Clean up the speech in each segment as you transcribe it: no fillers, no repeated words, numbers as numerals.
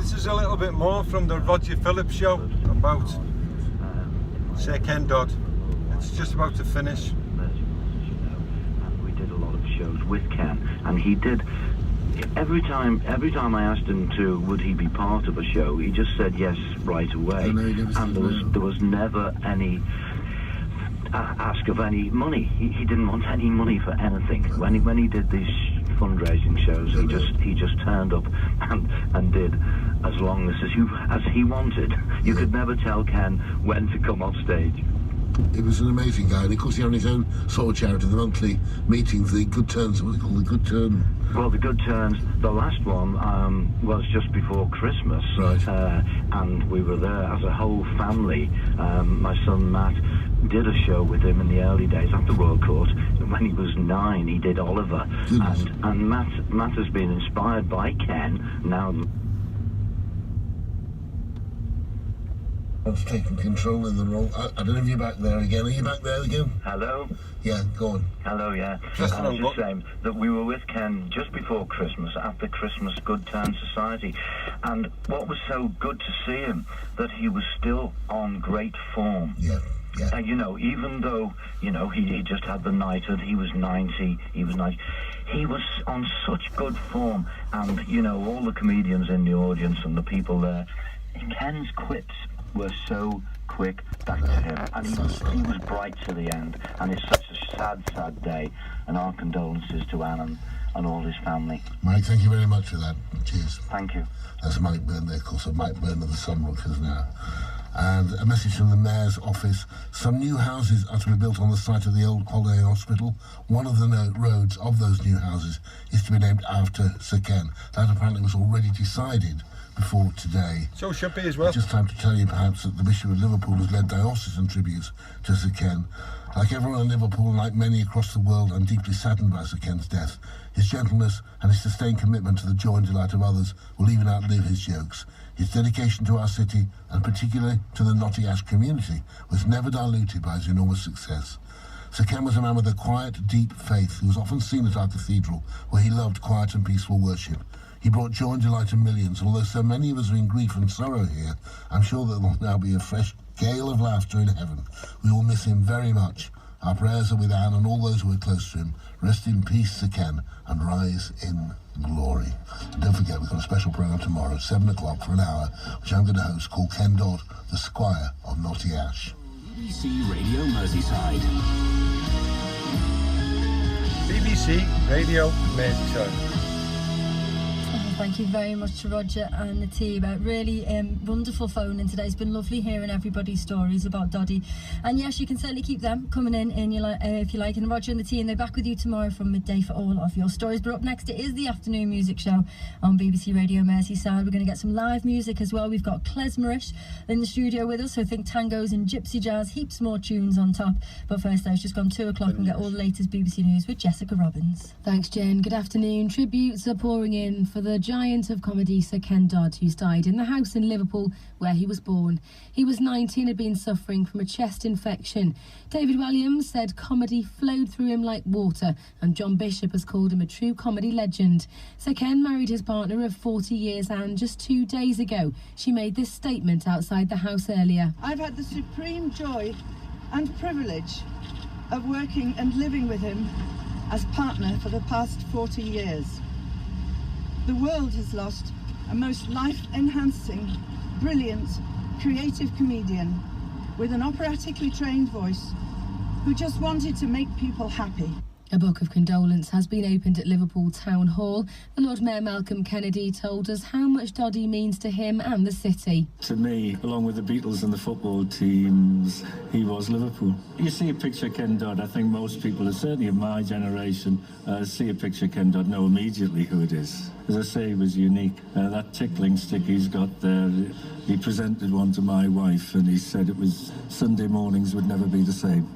This is a little bit more from the Roger Phillips show about Sir Ken Dodd. It's just about to finish. And we did a lot of shows with Ken, and he did. Every time I asked him to, would he be part of a show, he just said yes right away. And there was never any ask of any money. He didn't want any money for anything. When he did these fundraising shows, he just turned up and did as long as he wanted. You could never tell Ken when to come off stage. He was an amazing guy, and of course he had his own sort of charity, the monthly meetings, the Good Turns, what do they call the Good Turn? Well, the Good Turns, the last one was just before Christmas, right. And we were there as a whole family. My son Matt did a show with him in the early days at the Royal Court. When he was 9, he did Oliver. And Matt has been inspired by Ken now. I've taken control in the role. I don't know if you're back there again. Are you back there again? Hello? Yeah, go on. Hello, yeah. I was just saying that we were with Ken just before Christmas at the Christmas Good Turn Society. And what was so good to see him, that he was still on great form. Yeah. Yeah. Even though, he just had the knighthood, he was 90, he was on such good form. And, all the comedians in the audience and the people there, Ken's quips were so quick back to him, and he was bright to the end, and it's such a sad day, and our condolences to Anne and all his family. Mike, thank you very much for that. Cheers. Thank you. That's Mike Byrne there, of course, Mike Byrne of the Sunrookers now. And a message from the Mayor's office. Some new houses are to be built on the site of the old Holiday Hospital. One of the roads of those new houses is to be named after Sir Ken. That apparently was already decided before today. So it should be as well. Just time to tell you perhaps that the Bishop of Liverpool has led diocesan tributes to Sir Ken. Like everyone in Liverpool, and like many across the world, I'm deeply saddened by Sir Ken's death. His gentleness and his sustained commitment to the joy and delight of others will even outlive his jokes. His dedication to our city, and particularly to the Knotty Ash community, was never diluted by his enormous success. Sir Ken was a man with a quiet, deep faith who was often seen at our cathedral, where he loved quiet and peaceful worship. He brought joy and delight to millions. Although so many of us are in grief and sorrow here, I'm sure there will now be a fresh gale of laughter in heaven. We will miss him very much. Our prayers are with Anne and all those who are close to him. Rest in peace, Sir Ken, and rise in glory. And don't forget, we've got a special programme tomorrow, 7 o'clock for an hour, which I'm going to host, called Ken Dodd, the Squire of Knotty Ash. BBC Radio Merseyside. BBC Radio Merseyside. Thank you very much to Roger and the team. Really wonderful phone in today. It's been lovely hearing everybody's stories about Doddy. And yes, you can certainly keep them coming in if you like. And Roger and the team, they're back with you tomorrow from midday for all of your stories. But up next, it is the afternoon music show on BBC Radio Merseyside. We're going to get some live music as well. We've got Klezmerish in the studio with us, so think tangos and gypsy jazz, heaps more tunes on top. But first, it's just gone 2 o'clock and get all the latest BBC News with Jessica Robbins. Thanks, Jen. Good afternoon. Tributes are pouring in for the giant of comedy Sir Ken Dodd, who's died in the house in Liverpool where he was born. He was 90 and had been suffering from a chest infection. David Williams said comedy flowed through him like water, and John Bishop has called him a true comedy legend. Sir Ken married his partner of 40 years, and just 2 days ago she made this statement outside the house earlier. I've had the supreme joy and privilege of working and living with him as partner for the past 40 years. The world has lost a most life-enhancing, brilliant, creative comedian with an operatically trained voice who just wanted to make people happy. A book of condolence has been opened at Liverpool Town Hall. The Lord Mayor Malcolm Kennedy told us how much Doddy means to him and the city. To me, along with the Beatles and the football teams, he was Liverpool. You see a picture of Ken Dodd, I think most people, certainly of my generation, see a picture of Ken Dodd, know immediately who it is. As I say, he was unique. That tickling stick he's got there, he presented one to my wife and he said it was Sunday mornings would never be the same.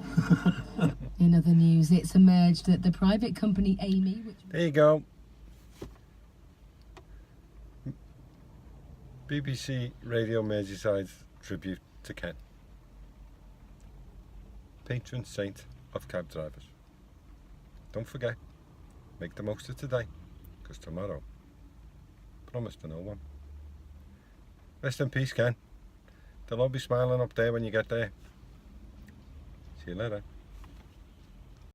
In other news, it's emerged that the private company Amy... There you go. BBC Radio Merseyside's tribute to Ken. Patron saint of cab drivers. Don't forget, make the most of today, because tomorrow, promise to no one. Rest in peace, Ken. They'll all be smiling up there when you get there. See you later.